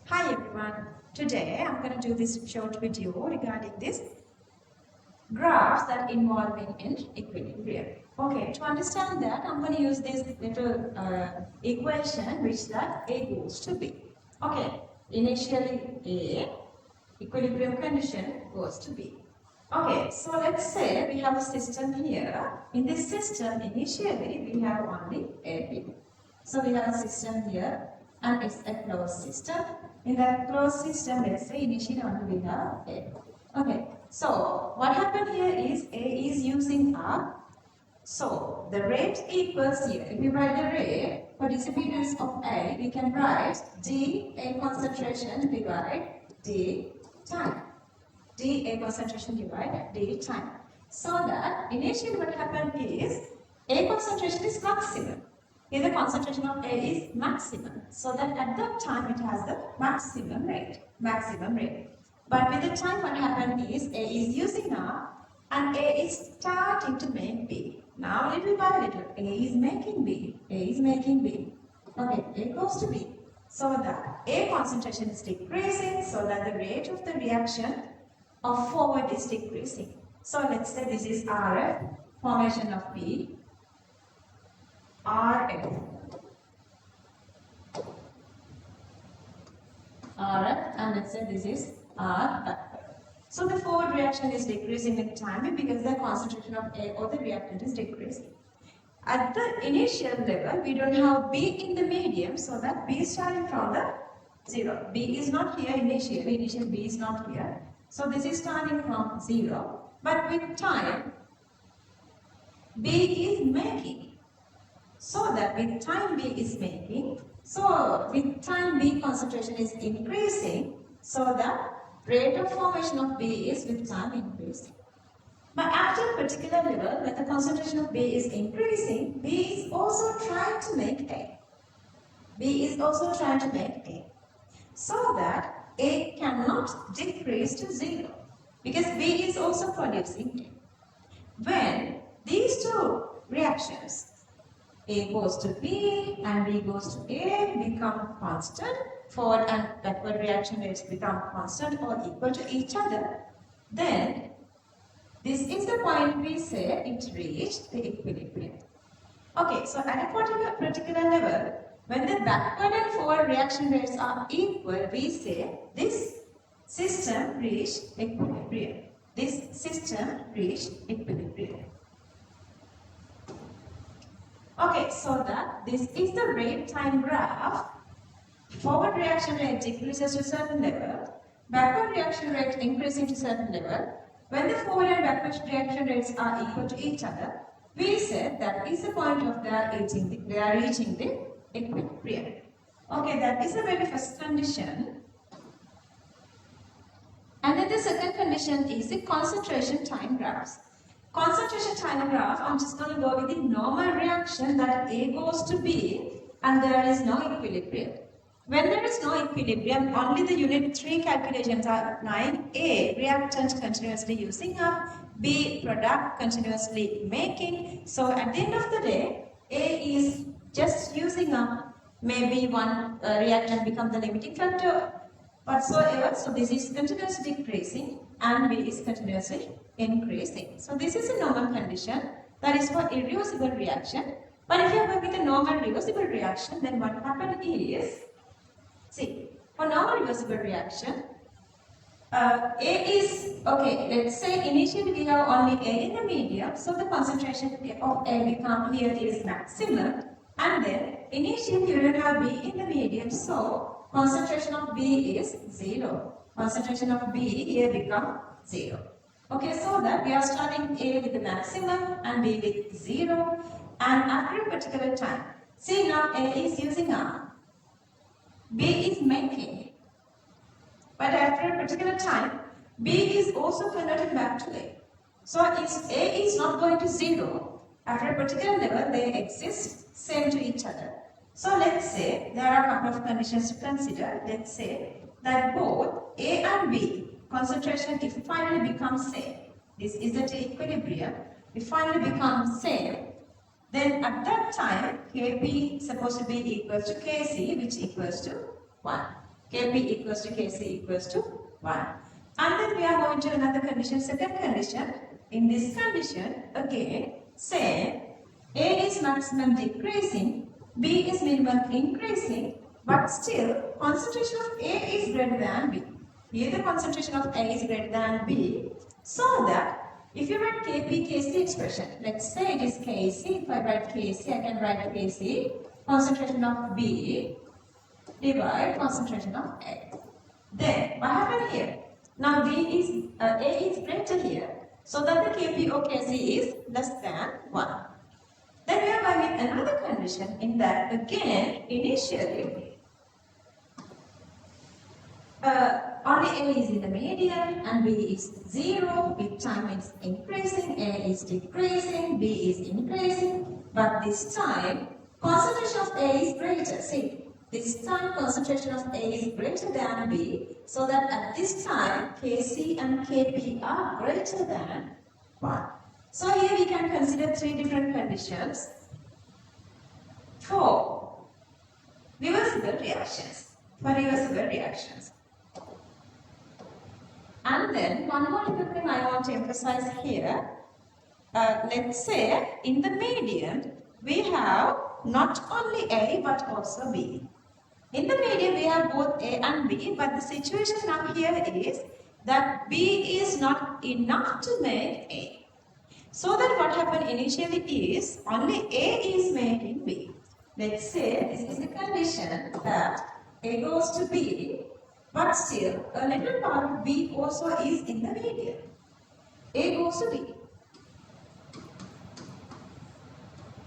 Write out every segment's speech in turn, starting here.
Hi everyone, today I'm going to do this short video regarding this graphs that involving in equilibrium. Okay, to understand that I'm going to use this little equation which that A goes to B. Okay, initially A, equilibrium condition goes to B. Okay, so let's say we have a system here. In this system, initially we have only A, B. So we have a system here and it's a closed system. In that closed system, let's say initially only we have A. Okay, so what happened here is A is using R. So the rate equals here. If we write the rate for distributors of A, we can write D A concentration divide D time. D A concentration divide D time. So that initially what happened is A concentration is maximum. Here the concentration of A is maximum. So that at that time it has the maximum rate. But with the time what happened is A is using R and A is starting to make B. Now little by little A is making B. Okay, A goes to B. So that A concentration is decreasing so that the rate of the reaction of forward is decreasing. So let's say this is RF, formation of B, RF, and let's say this is R backward. So the forward reaction is decreasing with time because the concentration of A or the reactant is decreasing. At the initial level, we don't have B in the medium, so that B is starting from the 0. B is not here initially, initial B is not here. So this is starting from 0, but with time, B is making. So that with time B is making, so with time B concentration is increasing, so that rate of formation of B is with time increasing. But after a particular level, when the concentration of B is increasing, B is also trying to make A. So that A cannot decrease to 0 because B is also producing A. When these two reactions, A goes to B and B goes to A, become constant, forward and backward reaction rates become constant or equal to each other, then this is the point we say it reached the equilibrium. Okay, so at a particular level, when the backward and forward reaction rates are equal, we say this system reached equilibrium. Okay, so that this is the rate time graph. Forward reaction rate decreases to a certain level, backward reaction rate increasing to a certain level. When the forward and backward reaction rates are equal to each other, we say that is the point of they are reaching the equilibrium. Okay, that is the very first condition. And then the second condition is the concentration time graphs. Concentration time graph, I'm just going to go with the normal reaction that A goes to B and there is no equilibrium. When there is no equilibrium, only the unit 3 calculations are applying. A, reactant continuously using up, B, product continuously making. So at the end of the day, A is just using up, maybe one reactant become the limiting factor whatsoever. So this is continuously decreasing and B is continuously increasing. So this is a normal condition that is for irreversible reaction. But if you are going with a normal reversible reaction, then what happens is, see, for normal reversible reaction, A is, okay, let's say initially we have only A in the medium, so the concentration of A become here is maximum, and then initially you don't have B in the medium, so concentration of B is 0. Concentration of B here become 0. Okay, so that we are starting A with the maximum and B with 0, and after a particular time, see now A is using R, B is making, but after a particular time, B is also converted back to A. So if A is not going to 0, after a particular level, they exist same to each other. So let's say there are a couple of conditions to consider. Let's say that both A and B concentration if finally becomes same. This is at equilibrium. If finally becomes same, then at that time Kp is supposed to be equals to Kc, which equals to 1. Kp equals to Kc equals to 1. And then we are going to another condition, second condition. In this condition, again, say A is maximum decreasing, B is minimum increasing, but still concentration of A is greater than B. Here the concentration of A is greater than B, so that if you write Kp, Kc expression, let's say it is Kc, if I write Kc, I can write Kc, concentration of B divide concentration of A. Then what happened here? Now A is greater here, so that the Kp or Kc is less than 1. Then we are going with another condition in that again initially only A is in the median and B is 0. With time it's increasing, A is decreasing, B is increasing, but this time concentration of A is greater. See, this time concentration of A is greater than B, so that at this time Kc and Kp are greater than 1. So here we can consider 3 different conditions for reversible reactions. And then one more little thing I want to emphasize here. Let's say in the median we have not only A but also B. In the median we have both A and B, but the situation now here is that B is not enough to make A. So that what happened initially is only A is making B. Let's say this is the condition that A goes to B, but still a little part of B also is in the median. A goes to B.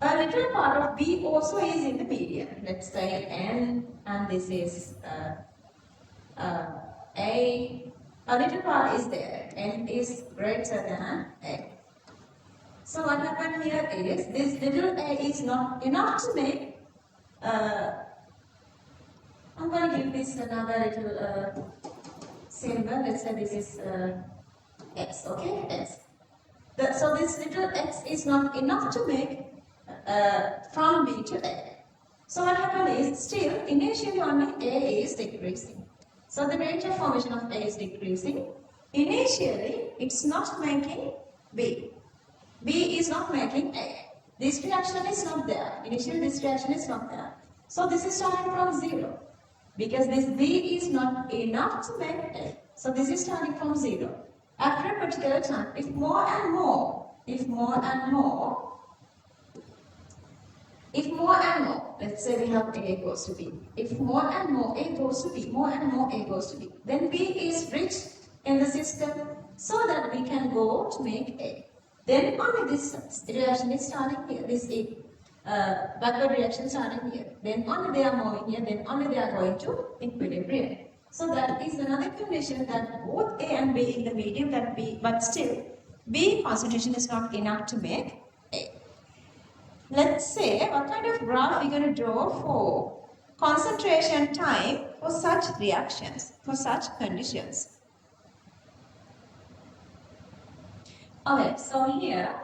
A little part of B also is in the median. Let's say N and this is A. A little part is there. N is greater than A. So what happened here is this little a is not enough to make. I'm going to give this another little symbol. Let's say this is x. Okay, x. So this little x is not enough to make from B to A. So what happened is still initially only A is decreasing. So the rate of formation of A is decreasing. Initially it's not making B. B is not making A. This reaction is not there. Initially this reaction is not there. So this is starting from 0. Because this B is not enough to make A. So this is starting from 0. After a particular time, if more and more, let's say we have A goes to B. If more and more A goes to B, more and more A goes to B, then B is rich in the system so that we can go to make A. Then only this reaction is starting here, this backward reaction starting here. Then only they are moving here, then only they are going to equilibrium. So that is another condition that both A and B in the medium that B, but still B concentration is not enough to make A. Let's say what kind of graph we're going to draw for concentration time for such reactions, for such conditions. Okay, so here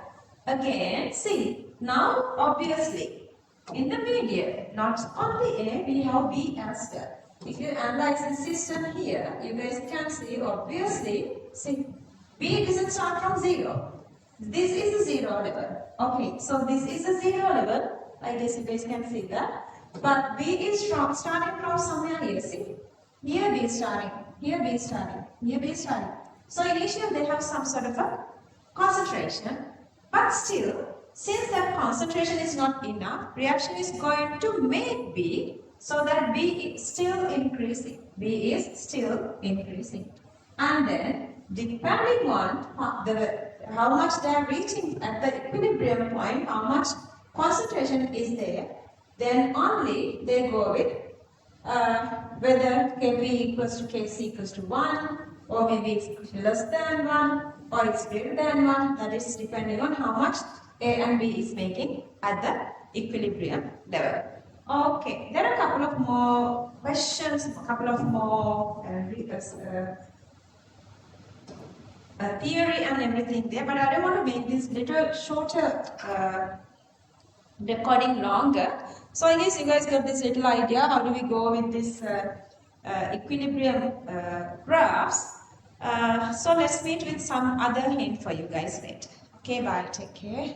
again, see, now obviously in the median, not only A, we have B as well. If you analyze the system here, you guys can see obviously, see, B doesn't start from 0. This is a 0 level. Okay, so this is a 0 level. I guess you guys can see that. But B is starting from somewhere here. See, here B is starting, here B is starting, here B is starting. So initially they have some sort of a concentration, but still, since that concentration is not enough, reaction is going to make B, so that B is still increasing. B is still increasing. And then, depending on how much they are reaching at the equilibrium point, how much concentration is there, then only they go with whether Kp equals to Kc equals to 1, or maybe it's less than 1, or it's greater than 1. That is depending on how much A and B is making at the equilibrium level. Okay, there are a couple of more questions, a couple of more theory and everything there, but I don't want to make this little shorter recording longer. So I guess you guys got this little idea how do we go with this equilibrium graphs. So let's meet with some other hint for you guys later. Okay, bye. Take care.